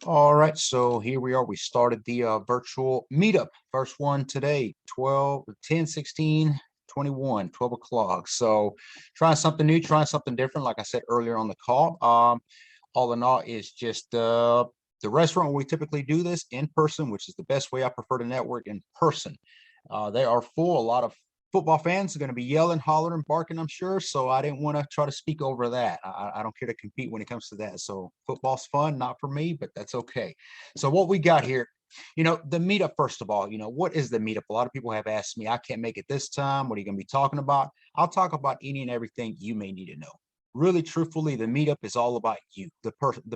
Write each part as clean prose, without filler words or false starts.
All right, so here we are. We started the virtual meetup. First one today, 12, 10, 16, 21, 12 o'clock. So trying something new, trying something different. Like I said earlier on the call, all in all is just the restaurant where we typically do this in person, which is the best way. I prefer to network in person. They are full. A lot of football fans are going to be yelling, hollering, barking, I'm sure. So I didn't want to try to speak over that. I don't care to compete when it comes to that. So football's fun, not for me, but that's okay. So what we got here, the meetup, first of all, what is the meetup? A lot of people have asked me, I can't make it this time. What are you going to be talking about? I'll talk about any and everything you may need to know. Really, truthfully, the meetup is all about you, the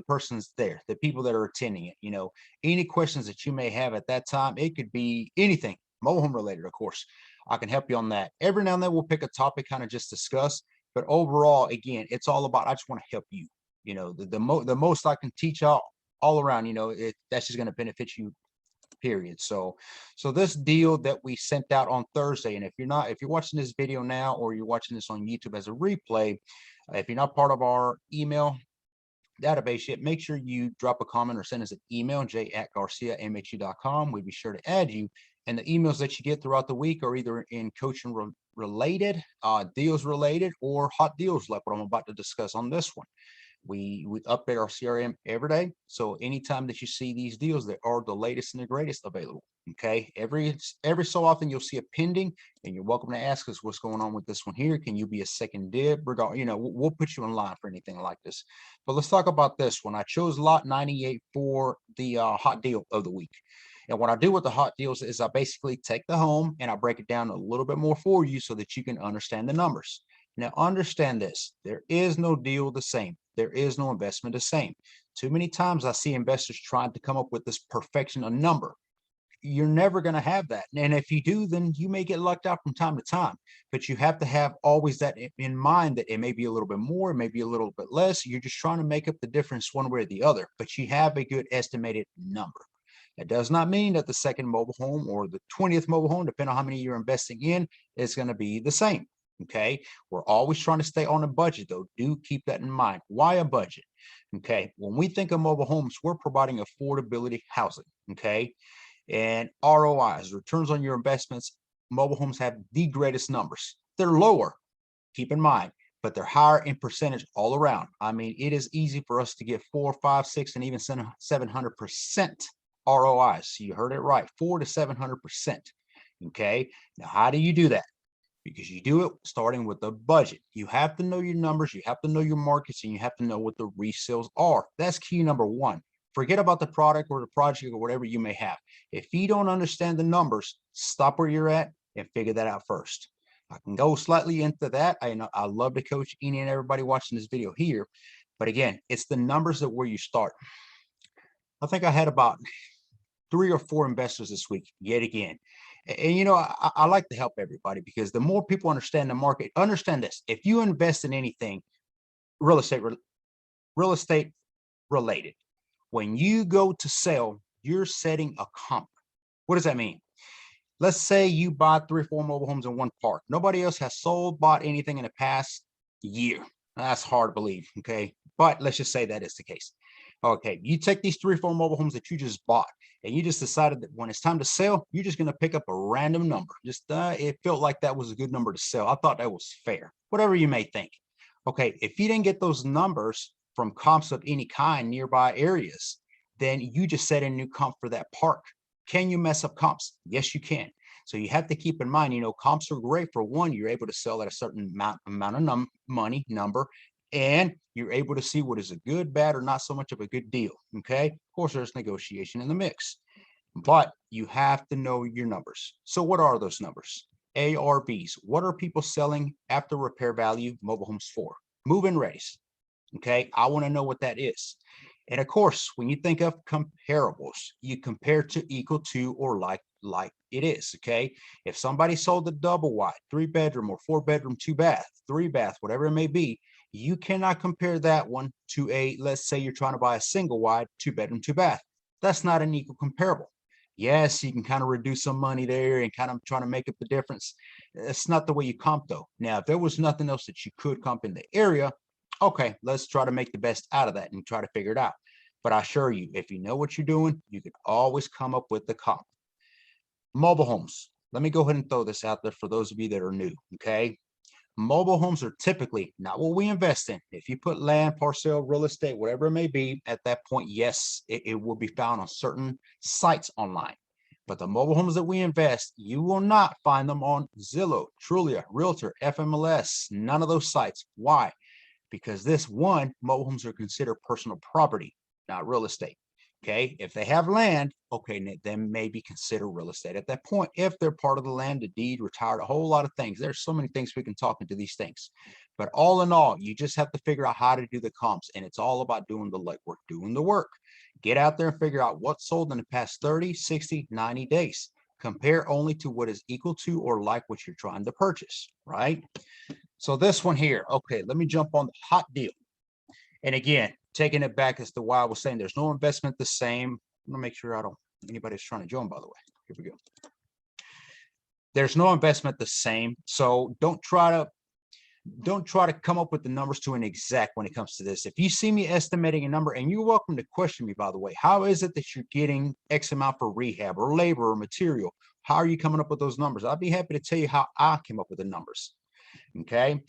person's there, the people that are attending it. Any questions that you may have at that time, it could be anything, mobile home related, of course. I can help you on that. Every now and then we'll pick a topic, kind of just discuss. But overall, again, it's all about, I just want to help you. The most I can teach all around, that's just going to benefit you, period. So this deal that we sent out on Thursday, and if you're watching this video now, or you're watching this on YouTube as a replay, if you're not part of our email database yet, make sure you drop a comment or send us an email, j@garciamhu.com. We'd be sure to add you. And the emails that you get throughout the week are either in coaching related, deals related, or hot deals like what I'm about to discuss on this one. We update our CRM every day. So anytime that you see these deals, they are the latest and the greatest available. Okay. Every so often you'll see a pending, and you're welcome to ask us what's going on with this one here. Can you be a second dib? We'll put you in line for anything like this. But let's talk about this one. I chose lot 98 for the hot deal of the week. And what I do with the hot deals is I basically take the home and I break it down a little bit more for you so that you can understand the numbers. Now, understand this, there is no deal the same. There is no investment the same. Too many times I see investors trying to come up with this perfection of number. You're never going to have that. And if you do, then you may get lucked out from time to time. But you have to have always that in mind, that it may be a little bit more, it may be a little bit less. You're just trying to make up the difference one way or the other. But you have a good estimated number. That does not mean that the second mobile home or the 20th mobile home, depending on how many you're investing in, is going to be the same. Okay. We're always trying to stay on a budget, though. Do keep that in mind. Why a budget? Okay. When we think of mobile homes, we're providing affordability housing. Okay. And ROIs, returns on your investments, mobile homes have the greatest numbers. They're lower, keep in mind, but they're higher in percentage all around. I mean, it is easy for us to get 4, 5, 6, and even 700% ROIs. So you heard it right, 400 to 700%. Okay. Now, how do you do that? Because you do it starting with a budget. You have to know your numbers, you have to know your markets, and you have to know what the resales are. That's key number one. Forget about the product or the project or whatever you may have. If you don't understand the numbers, stop where you're at and figure that out first. I can go slightly into that. I love to coach any and everybody watching this video here. But again, it's the numbers that where you start. I think I had about 3 or 4 investors this week, yet again. And I like to help everybody, because the more people understand the market, understand this. If you invest in anything real estate related, when you go to sell, you're setting a comp. What does that mean? Let's say you buy 3 or 4 mobile homes in one park. Nobody else has bought anything in the past year. That's hard to believe. Okay. But let's just say that is the case. Okay. You take these 3 or 4 mobile homes that you just bought, and you just decided that when it's time to sell, you're just going to pick up a random number. Just it felt like that was a good number to sell. I thought that was fair, whatever you may think. Okay. If you didn't get those numbers from comps of any kind nearby areas, then you just set a new comp for that park. Can you mess up comps? Yes, you can. So you have to keep in mind, comps are great. For one, you're able to sell at a certain amount of money number, and you're able to see what is a good, bad, or not so much of a good deal. Okay. Of course, there's negotiation in the mix, but you have to know your numbers. So what are those numbers? ARVs. What are people selling after repair value mobile homes for? Move-in readies. Okay. I want to know what that is. And of course, when you think of comparables, you compare to, equal to, or like it is. Okay. If somebody sold a double wide, 3-bedroom or 4-bedroom, 2-bath, 3-bath, whatever it may be, you cannot compare that one to let's say you're trying to buy a single wide, 2-bedroom, 2-bath. That's not an equal comparable. Yes, you can kind of reduce some money there and kind of trying to make up the difference. It's not the way you comp though. Now, if there was nothing else that you could comp in the area, okay, let's try to make the best out of that and try to figure it out. But I assure you, if you know what you're doing, you can always come up with the comp. Mobile homes. Let me go ahead and throw this out there for those of you that are new, okay? Mobile homes are typically not what we invest in. If you put land, parcel, real estate, whatever it may be, at that point, yes, it will be found on certain sites online. But the mobile homes that we invest, you will not find them on Zillow, Trulia, Realtor, FMLS, none of those sites. Why? Because this one, mobile homes are considered personal property, not real estate. Okay, if they have land, okay, then maybe consider real estate at that point. If they're part of the land, the deed, retired, a whole lot of things. There's so many things we can talk into these things. But all in all, you just have to figure out how to do the comps. And it's all about doing the legwork, doing the work. Get out there and figure out what's sold in the past 30, 60, 90 days. Compare only to what is equal to or like what you're trying to purchase, right? So this one here, okay, let me jump on the hot deal. And again, taking it back as to why I was saying there's no investment the same. I'm gonna make sure I don't anybody's trying to join, by the way. Here we go. There's no investment the same. So don't try to come up with the numbers to an exact when it comes to this. If you see me estimating a number, and you're welcome to question me, by the way, how is it that you're getting X amount for rehab or labor or material? How are you coming up with those numbers? I'll be happy to tell you how I came up with the numbers. Okay.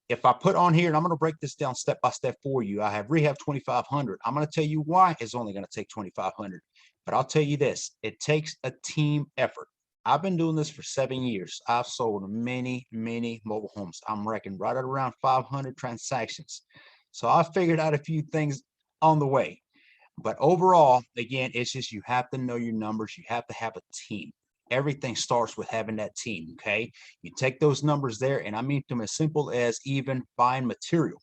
If I put on here, and I'm going to break this down step by step for you, I have rehab 2,500. I'm going to tell you why it's only going to take 2,500. But I'll tell you this, it takes a team effort. I've been doing this for 7 years. I've sold many, many mobile homes. I'm reckoning right at around 500 transactions. So I figured out a few things on the way. But overall, again, it's just you have to know your numbers. You have to have a team. Everything starts with having that team, okay? You take those numbers there, and I mean them as simple as even buying material.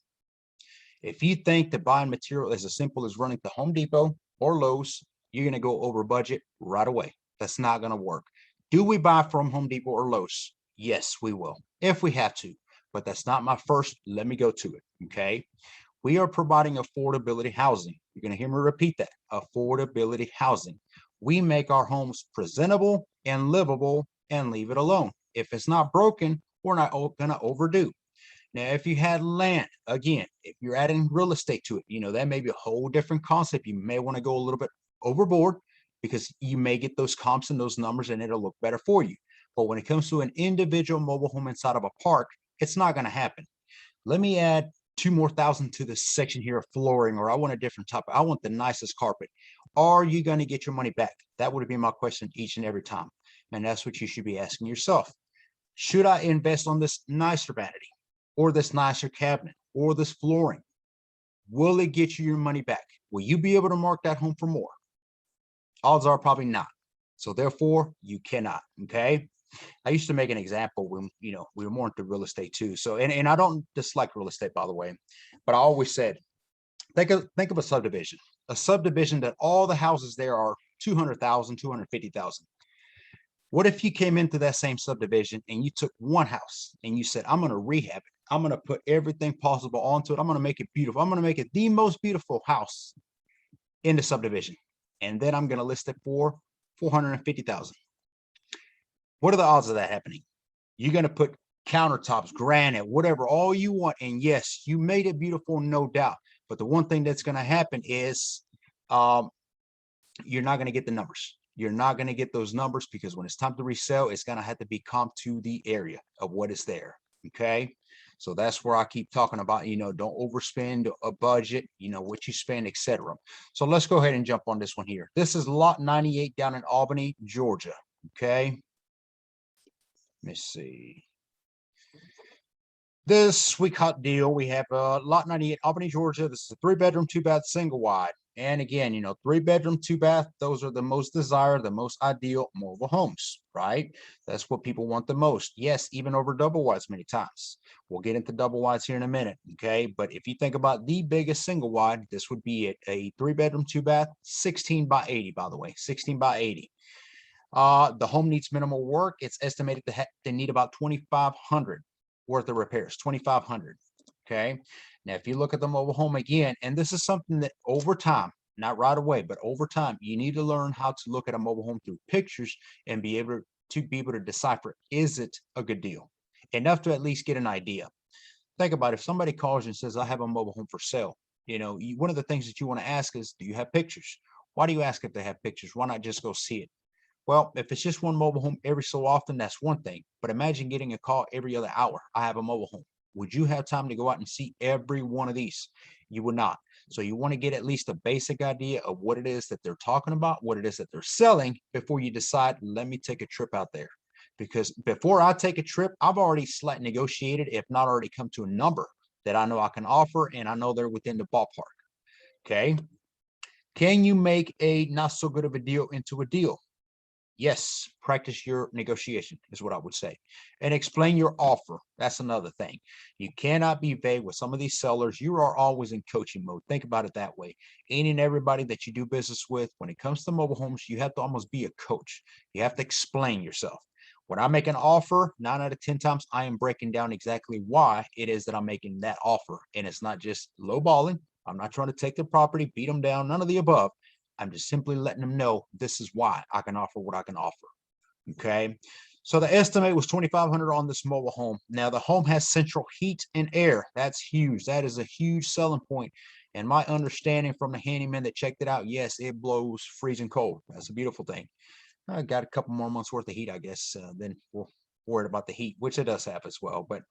If you think that buying material is as simple as running to Home Depot or Lowe's, you're going to go over budget right away. That's not going to work. Do we buy from Home Depot or Lowe's? Yes, we will, if we have to. But that's not my first. Let me go to it, okay? We are providing affordability housing. You're going to hear me repeat that. Affordability housing. We make our homes presentable and livable and leave it alone. If it's not broken, we're not going to overdo. Now, if you had land, again, if you're adding real estate to it, that may be a whole different concept. You may want to go a little bit overboard because you may get those comps and those numbers and it'll look better for you. But when it comes to an individual mobile home inside of a park, it's not going to happen. Let me add 2,000 to this section here of flooring, or I want a different topic. I want the nicest carpet. Are you going to get your money back? That would be my question each and every time. And that's what you should be asking yourself. Should I invest on this nicer vanity or this nicer cabinet or this flooring? Will it get you your money back? Will you be able to mark that home for more? Odds are probably not. So therefore, you cannot, okay? I used to make an example when, we were more into real estate too. So, and I don't dislike real estate, by the way, but I always said, think of a subdivision that all the houses there are 200,000, 250,000. What if you came into that same subdivision and you took one house and you said, I'm going to rehab it. I'm going to put everything possible onto it. I'm going to make it beautiful. I'm going to make it the most beautiful house in the subdivision. And then I'm going to list it for 450,000. What are the odds of that happening? You're going to put countertops, granite, whatever, all you want. And yes, you made it beautiful, no doubt. But the one thing that's going to happen is you're not going to get the numbers. You're not going to get those numbers because when it's time to resell, it's going to have to be comp to the area of what is there. Okay. So that's where I keep talking about, don't overspend a budget, what you spend, etc. So let's go ahead and jump on this one here. This is lot 98 down in Albany, Georgia. Okay. Let me see. This week hot deal, we have lot 98, Albany, Georgia. This is a 3-bedroom, 2-bath, single wide. And again, 3-bedroom, 2-bath, those are the most desired, the most ideal mobile homes, right? That's what people want the most. Yes, even over double wides many times. We'll get into double wides here in a minute, okay? But if you think about the biggest single wide, this would be it. A 3-bedroom, 2-bath, 16 by 80, by the way, 16 by 80. The home needs minimal work. It's estimated to need about 2,500 worth of repairs, 2,500. Okay. Now, if you look at the mobile home again, and this is something that over time, not right away, but over time, you need to learn how to look at a mobile home through pictures and be able to decipher, is it a good deal? Enough to at least get an idea. Think about it, if somebody calls you and says, I have a mobile home for sale, one of the things that you want to ask is, do you have pictures? Why do you ask if they have pictures? Why not just go see it? Well, if it's just one mobile home every so often, that's one thing. But imagine getting a call every other hour. I have a mobile home. Would you have time to go out and see every one of these? You would not. So you want to get at least a basic idea of what it is that they're talking about, what it is that they're selling before you decide, let me take a trip out there. Because before I take a trip, I've already slightly negotiated, if not already come to a number that I know I can offer, and I know they're within the ballpark. Okay. Can you make a not so good of a deal into a deal? Yes, practice your negotiation is what I would say. And explain your offer. That's another thing. You cannot be vague with some of these sellers. You are always in coaching mode. Think about it that way. Any and everybody that you do business with, when it comes to mobile homes, you have to almost be a coach. You have to explain yourself. When I make an offer, 9 out of 10 times, I am breaking down exactly why it is that I'm making that offer. And it's not just lowballing. I'm not trying to take the property, beat them down, none of the above. I'm just simply letting them know this is why I can offer what I can offer. Okay. So the estimate was 2,500 on this mobile home. Now the home has central heat and air. That's huge. That is a huge selling point. And my understanding from the handyman that checked it out, yes, it blows freezing cold. That's a beautiful thing. I got a couple more months worth of heat, I guess. Then we're worried about the heat, which it does have as well. But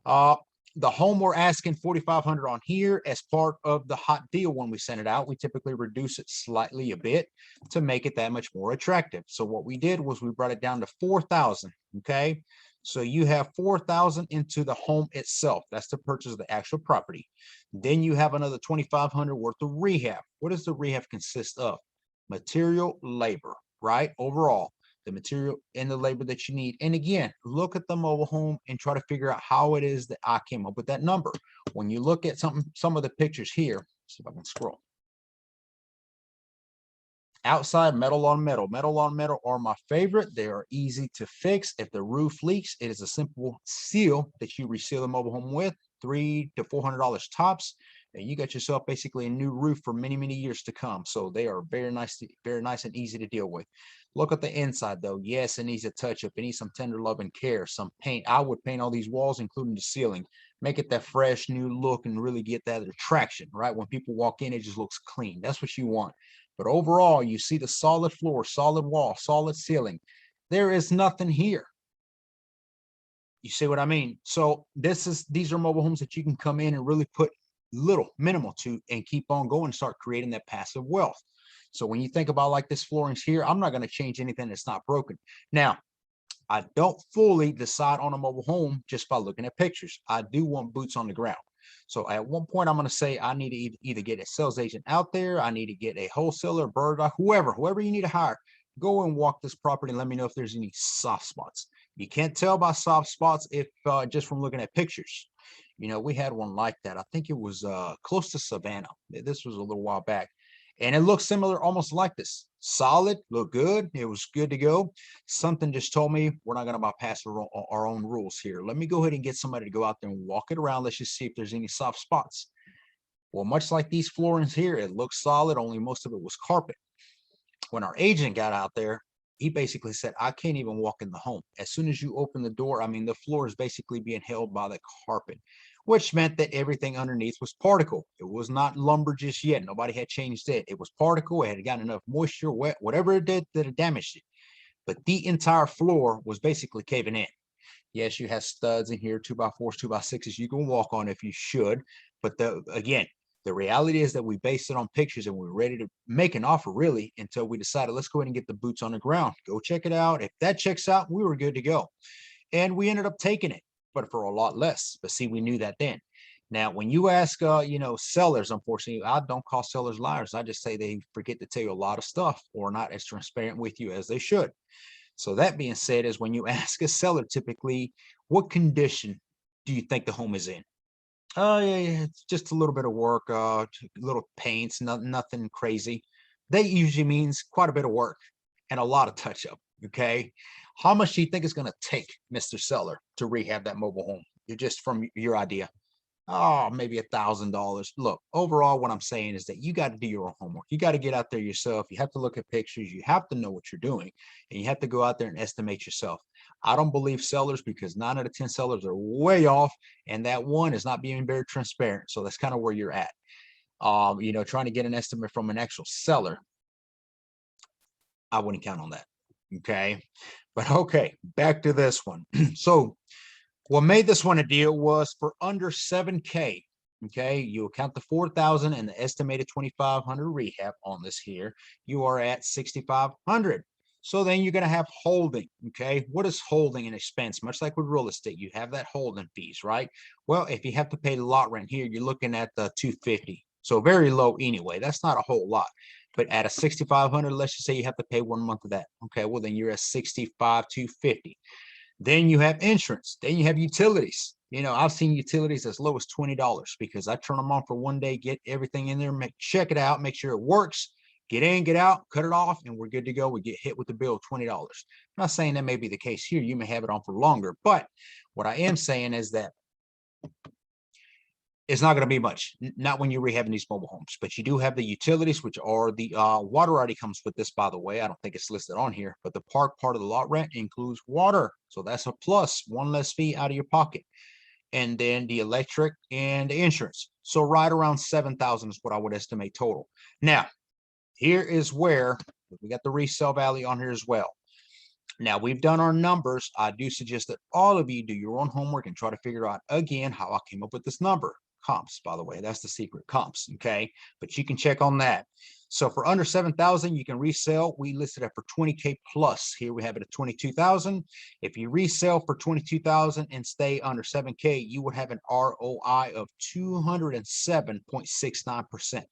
uh, the home we're asking 4,500 on here as part of the hot deal. When we send it out, we typically reduce it slightly a bit to make it that much more attractive. So what we did was we brought it down to 4,000. Okay. So you have 4,000 into the home itself. That's the purchase of the actual property. Then you have another 2,500 worth of rehab. What does the rehab consist of? Material, labor, right? Overall, the material and the labor that you need. And again, look at the mobile home and try to figure out how it is that I came up with that number. When you look at some of the pictures here, see if I can scroll. Outside, metal on metal. Metal on metal are my favorite. They are easy to fix. If the roof leaks, it is a simple seal that you reseal the mobile home with, $300 to $400 tops, and you got yourself basically a new roof for many, many years to come. So they are very nice and easy to deal with. Look at the inside though. Yes, it needs a touch up. It needs some tender love and care, some paint. I would paint all these walls, including the ceiling, make it that fresh new look and really get that attraction, right? When people walk in, it just looks clean. That's what you want. But overall, you see the solid floor, solid wall, solid ceiling. There is nothing here. You see what I mean? So these are mobile homes that you can come in and really put minimal to and keep on going and start creating that passive wealth. So when you think about like this floorings here, I'm not going to change anything that's not broken. Now, I don't fully decide on a mobile home just by looking at pictures. I do want boots on the ground. So at one point, I'm going to say I need to either get a sales agent out there. I need to get a wholesaler, bird, whoever you need to hire. Go and walk this property and let me know if there's any soft spots. You can't tell by soft spots if just from looking at pictures. We had one like that. I think it was close to Savannah. This was a little while back. And it looks similar, almost like this. Solid, look good. It was good to go. Something just told me we're not going to bypass our own rules here. Let me go ahead and get somebody to go out there and walk it around. Let's just see if there's any soft spots. Well, much like these floorings here, it looks solid, only most of it was carpet. When our agent got out there, he basically said, I can't even walk in the home. As soon as you open the door, I mean, the floor is basically being held by the carpet, which meant that everything underneath was particle. It was not lumber just yet. Nobody had changed it. It was particle. It had gotten enough moisture, wet, whatever it did that it damaged it. But the entire floor was basically caving in. Yes, you have studs in here, 2x4s, 2x6s. You can walk on if you should. But again, the reality is that we based it on pictures and we're ready to make an offer really until we decided, let's go ahead and get the boots on the ground. Go check it out. If that checks out, we were good to go. And we ended up taking it, but for a lot less. But see, we knew that then. Now, when you ask, sellers, unfortunately, I don't call sellers liars. I just say they forget to tell you a lot of stuff or not as transparent with you as they should. So that being said, is when you ask a seller, typically, what condition do you think the home is in? Oh, yeah, it's just a little bit of work, little paints, nothing crazy. That usually means quite a bit of work and a lot of touch up. Okay. How much do you think it's going to take, Mr. Seller, to rehab that mobile home? You're just from your idea. Oh, maybe $1,000. Look, overall, what I'm saying is that you got to do your own homework. You got to get out there yourself. You have to look at pictures. You have to know what you're doing, and you have to go out there and estimate yourself. I don't believe sellers because 9 out of 10 sellers are way off, and that one is not being very transparent. So that's kind of where you're at. Trying to get an estimate from an actual seller, I wouldn't count on that. Okay. But okay, back to this one. So what made this one a deal was for under 7K. Okay, you account the 4,000 and the estimated 2,500 rehab on this here. You are at 6,500. So then you're going to have holding. Okay, what is holding an expense? Much like with real estate, you have that holding fees, right? Well, if you have to pay the lot rent here, you're looking at the 250. So very low anyway. That's not a whole lot. But at a 6,500, let's just say you have to pay 1 month of that. Okay, well then you're at 65,250. Then you have insurance. Then you have utilities. I've seen utilities as low as $20 because I turn them on for one day, get everything in there, check it out, make sure it works, get in, get out, cut it off, and we're good to go. We get hit with the bill of $20. I'm not saying that may be the case here. You may have it on for longer, but what I am saying is that it's not going to be much, not when you're rehabbing these mobile homes, but you do have the utilities, which are the water already comes with this, by the way. I don't think it's listed on here, but the park part of the lot rent includes water. So that's a plus, one less fee out of your pocket. And then the electric and the insurance. So right around 7,000 is what I would estimate total. Now, here is where we got the resale value on here as well. Now we've done our numbers. I do suggest that all of you do your own homework and try to figure out again how I came up with this number. Comps, by the way, that's the secret, comps. Okay, but you can check on that. So for under 7,000, you can resell. We listed it for 20K plus. Here we have it at 22,000. If you resell for 22,000 and stay under 7K, you would have an ROI of 207.69%.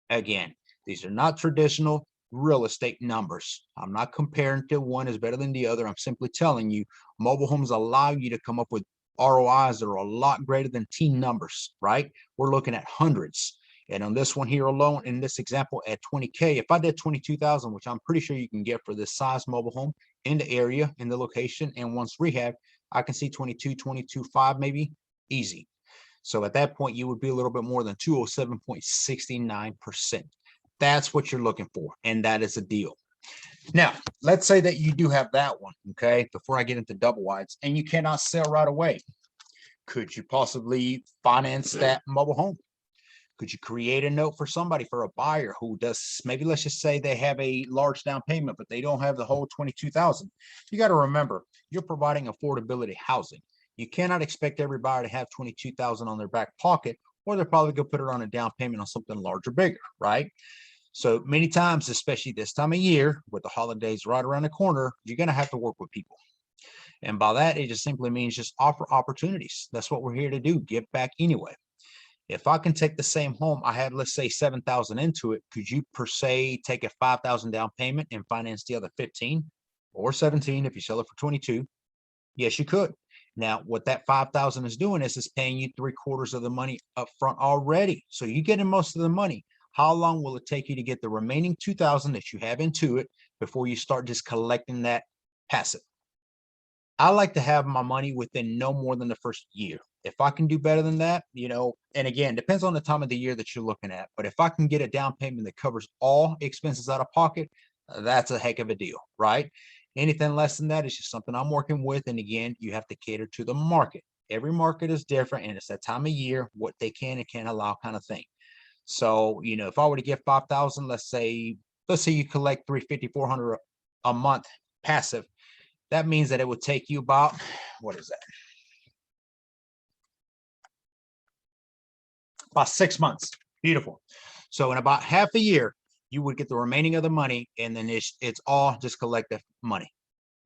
Again, these are not traditional real estate numbers. I'm not comparing to one is better than the other. I'm simply telling you, mobile homes allow you to come up with ROIs that are a lot greater than teen numbers, right? We're looking at hundreds. And on this one here alone, in this example at 20K, if I did 22,000, which I'm pretty sure you can get for this size mobile home in the area, in the location, and once rehab, I can see 22.5 maybe, easy. So at that point, you would be a little bit more than 207.69%. That's what you're looking for, and that is a deal. Now, let's say that you do have that one, okay, before I get into double wides, and you cannot sell right away. Could you possibly finance that mobile home? Could you create a note for somebody, for a buyer who does, maybe let's just say they have a large down payment, but they don't have the whole 22,000. You got to remember, you're providing affordability housing. You cannot expect every buyer to have 22,000 on their back pocket, or they're probably going to put it on a down payment on something larger, bigger, right? So many times, especially this time of year, with the holidays right around the corner, you're going to have to work with people. And by that, it just simply means just offer opportunities. That's what we're here to do, give back anyway. If I can take the same home, I had, let's say 7,000 into it, could you per se take a 5,000 down payment and finance the other 15 or 17 if you sell it for 22? Yes, you could. Now, what that 5,000 is doing is paying you 3/4 of the money up front already. So you're getting most of the money. How long will it take you to get the remaining 2,000 that you have into it before you start just collecting that passive? I like to have my money within no more than the first year. If I can do better than that, and again, depends on the time of the year that you're looking at. But if I can get a down payment that covers all expenses out of pocket, that's a heck of a deal, right? Anything less than that is just something I'm working with. And again, you have to cater to the market. Every market is different, and it's that time of year, what they can and can't allow kind of thing. So, if I were to get 5,000, let's say you collect 350, 400 a month passive, that means that it would take you about, what is that? About 6 months. Beautiful. So in about half a year, you would get the remaining of the money, and then it's all just collective money.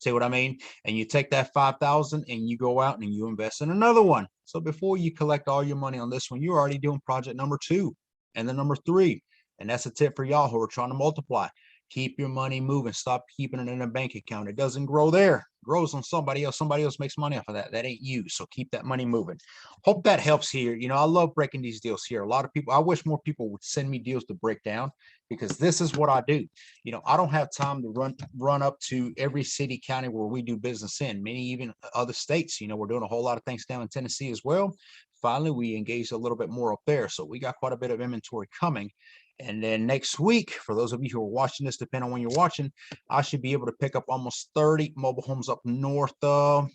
See what I mean? And you take that 5,000 and you go out and you invest in another one. So before you collect all your money on this one, you're already doing project number 2 and then number 3. And that's a tip for y'all who are trying to multiply. Keep your money moving. Stop keeping it in a bank account. It doesn't grow there. It grows on somebody else. Somebody else makes money off of that. That ain't you. So keep that money moving. Hope that helps here. You know, I love breaking these deals here. A lot of people, I wish more people would send me deals to break down, because this is what I do. You know, I don't have time to run up to every city, county where we do business in, many even other states. You know, we're doing a whole lot of things down in Tennessee as well. Finally, we engaged a little bit more up there. So we got quite a bit of inventory coming. And then next week, for those of you who are watching this, depending on when you're watching, I should be able to pick up almost 30 mobile homes up north of,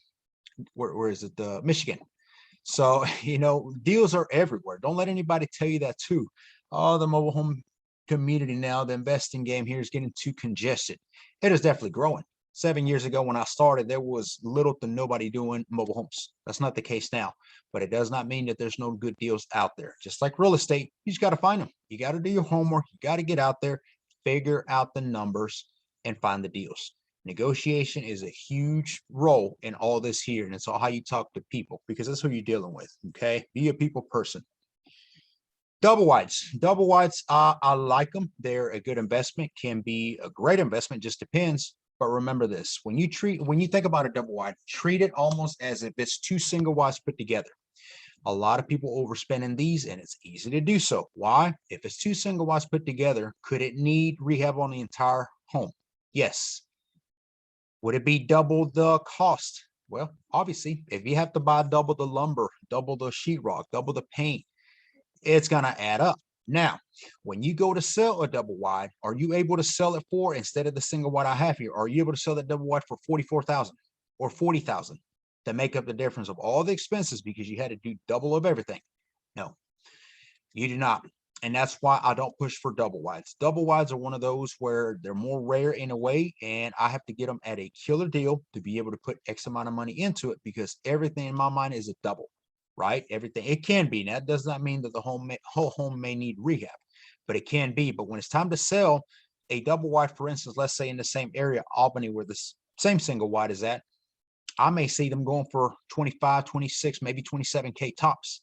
where is it? Michigan. So, you know, deals are everywhere. Don't let anybody tell you that too. Oh, the mobile home community now, the investing game here is getting too congested. It is definitely growing. 7 years ago when I started, there was little to nobody doing mobile homes. That's not the case now, but it does not mean that there's no good deals out there. Just like real estate, you just got to find them. You got to do your homework. You got to get out there, figure out the numbers, and find the deals. Negotiation is a huge role in all this here, and it's all how you talk to people, because that's who you're dealing with. Okay, be a people person. Double wides, I like them. They're a good investment, can be a great investment, just depends. But remember this, when you think about a double wide, treat it almost as if it's two single wides put together. A lot of people overspend in these, and it's easy to do so. Why? If it's two single wides put together, could it need rehab on the entire home? Yes. Would it be double the cost? Well, obviously, if you have to buy double the lumber, double the sheetrock, double the paint, it's going to add up. Now, when you go to sell a double wide, are you able to sell it for, instead of the single wide I have here, are you able to sell that double wide for $44,000 or $40,000 to make up the difference of all the expenses because you had to do double of everything? No, you do not. And that's why I don't push for double wides. Double wides are one of those where they're more rare in a way, and I have to get them at a killer deal to be able to put X amount of money into it, because everything in my mind is a double, right? Everything, it can be. That does not mean that the whole home may need rehab, but it can be. But when it's time to sell a double wide, for instance, let's say in the same area, Albany, where the same single wide is at, I may see them going for 25, 26, maybe 27K tops.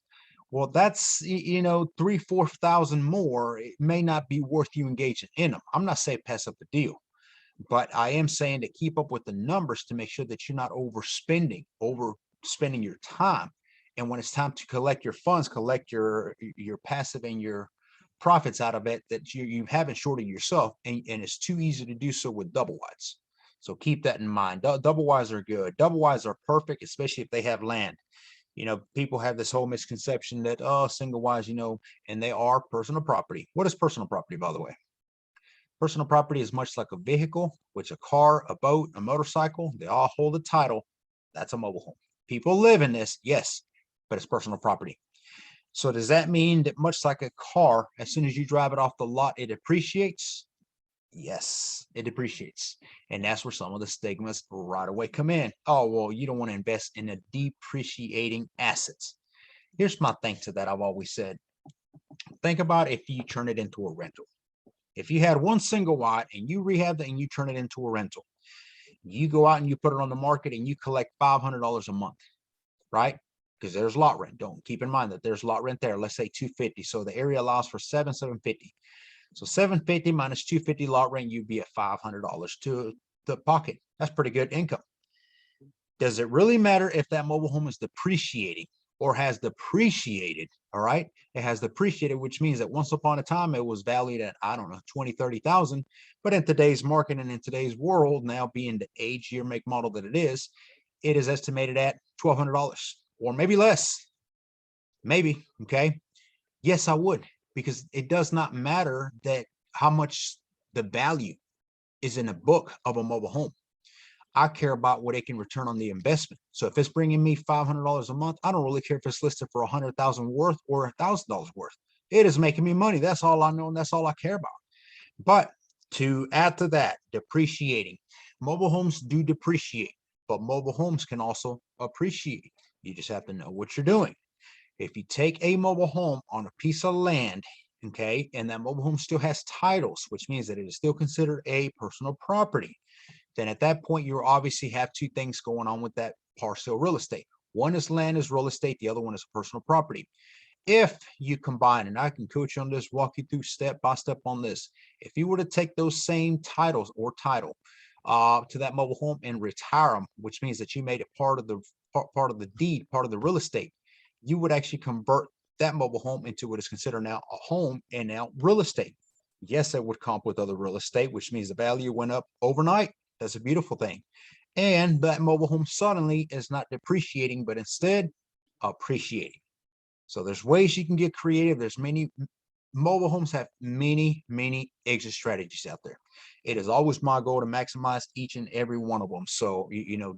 Well, that's, you know, 3,000-4,000 more. It may not be worth you engaging in them. I'm not saying pass up the deal, but I am saying to keep up with the numbers to make sure that you're not overspending your time. And when it's time to collect your funds, collect your passive and your profits out of it, that you haven't shorted yourself, and it's too easy to do so with double wides. So keep that in mind. Double wides are good. Double wides are perfect, especially if they have land. You know, people have this whole misconception that, oh, single wides, you know, and they are personal property. What is personal property, by the way? Personal property is much like a vehicle, which a car, a boat, a motorcycle, they all hold a title. That's a mobile home. People live in this, yes, but it's personal property. So does that mean that, much like a car, as soon as you drive it off the lot, it appreciates? Yes, it depreciates. And that's where some of the stigmas right away come in. Oh, well, you don't want to invest in a depreciating assets. Here's my thing to that. I've always said, think about if you turn it into a rental. If you had one single wide and you rehab it and you turn it into a rental, you go out and you put it on the market and you collect $500 a month, right? Because there's lot rent. Don't keep in mind that there's lot rent there. Let's say 250. So the area allows for 750. So 750 minus 250 lot rent, you'd be at $500 to the pocket. That's pretty good income. Does it really matter if that mobile home is depreciating or has depreciated? All right. It has depreciated, which means that once upon a time it was valued at, I don't know, 20, 30,000. But in today's market and in today's world, now being the age, year, make, model that it is estimated at $1,200 or maybe less. Maybe. Okay. Yes, I would, because it does not matter that how much the value is in a book of a mobile home. I care about what it can return on the investment. So if it's bringing me $500 a month, I don't really care if it's listed for 100,000 worth or $1,000 worth. It is making me money. That's all I know, and that's all I care about. But to add to that, depreciating. Mobile homes do depreciate, but mobile homes can also appreciate. You just have to know what you're doing. If you take a mobile home on a piece of land, okay, and that mobile home still has titles, which means that it is still considered a personal property, then at that point, you obviously have two things going on with that parcel real estate. One is land is real estate. The other one is personal property. if you combine, and I can coach you on this, walk you through step by step on this. If you were to take those same titles or title to that mobile home and retire them, which means that you made it part of the part of the deed, part of the real estate, you would actually convert that mobile home into what is considered now a home and now real estate. Yes, it would comp with other real estate, which means the value went up overnight. That's a beautiful thing. And that mobile home suddenly is not depreciating, but instead appreciating. So there's ways you can get creative. There's many mobile homes have many exit strategies out there. It is always my goal to maximize each and every one of them. So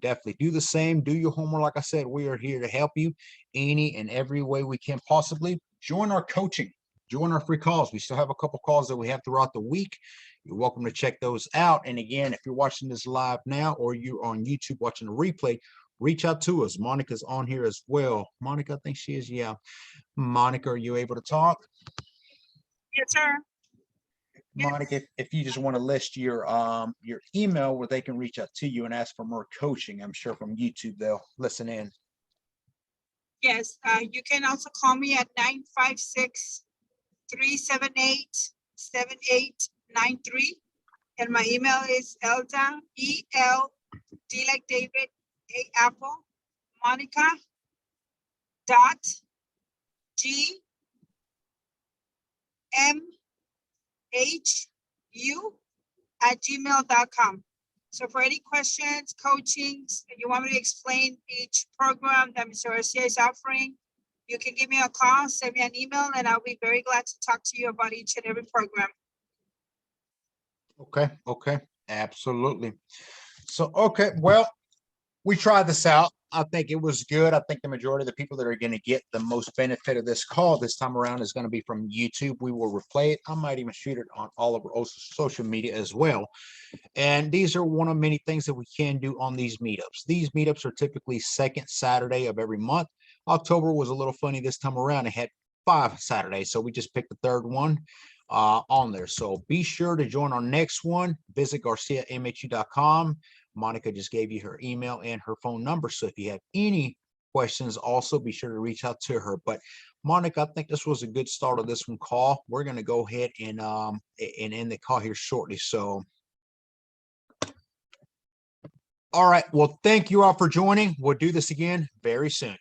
definitely do the same. Do your homework. Like I said, we are here to help you any and every way we can possibly. Join our coaching. Join our free calls. We still have a couple calls that we have throughout the week. You're welcome to check those out. And again, if you're watching this live now or you're on YouTube watching the replay, reach out to us. Monica's on here as well. Monica, I think she is. Yeah. Monica, are you able to talk? Yes, sir. Monica, Yes. if you just want to list your email where they can reach out to you and ask for more coaching, I'm sure from YouTube they'll listen in. Yes, you can also call me at 956-378-7893. And my email is Elda, E-L-D like David, A apple, Monica dot GMHU@gmail.com. So for any questions, coachings, and you want me to explain each program that Mr. Garcia is offering, you can give me a call, send me an email, and I'll be very glad to talk to you about each and every program. Okay, absolutely. So, okay, well, we tried this out. I think it was good. I think the majority of the people that are going to get the most benefit of this call this time around is going to be from YouTube. We will replay it. I might even shoot it on all of our social media as well. And these are one of many things that we can do on these meetups. These meetups are typically second Saturday of every month. October was a little funny this time around. It had 5 Saturdays, so we just picked the third one on there. So be sure to join our next one. Visit GarciaMHU.com. Monica just gave you her email and her phone number. So if you have any questions, also be sure to reach out to her. But Monica, I think this was a good start of this one call. We're going to go ahead and end the call here shortly. So, all right. Well, thank you all for joining. We'll do this again very soon.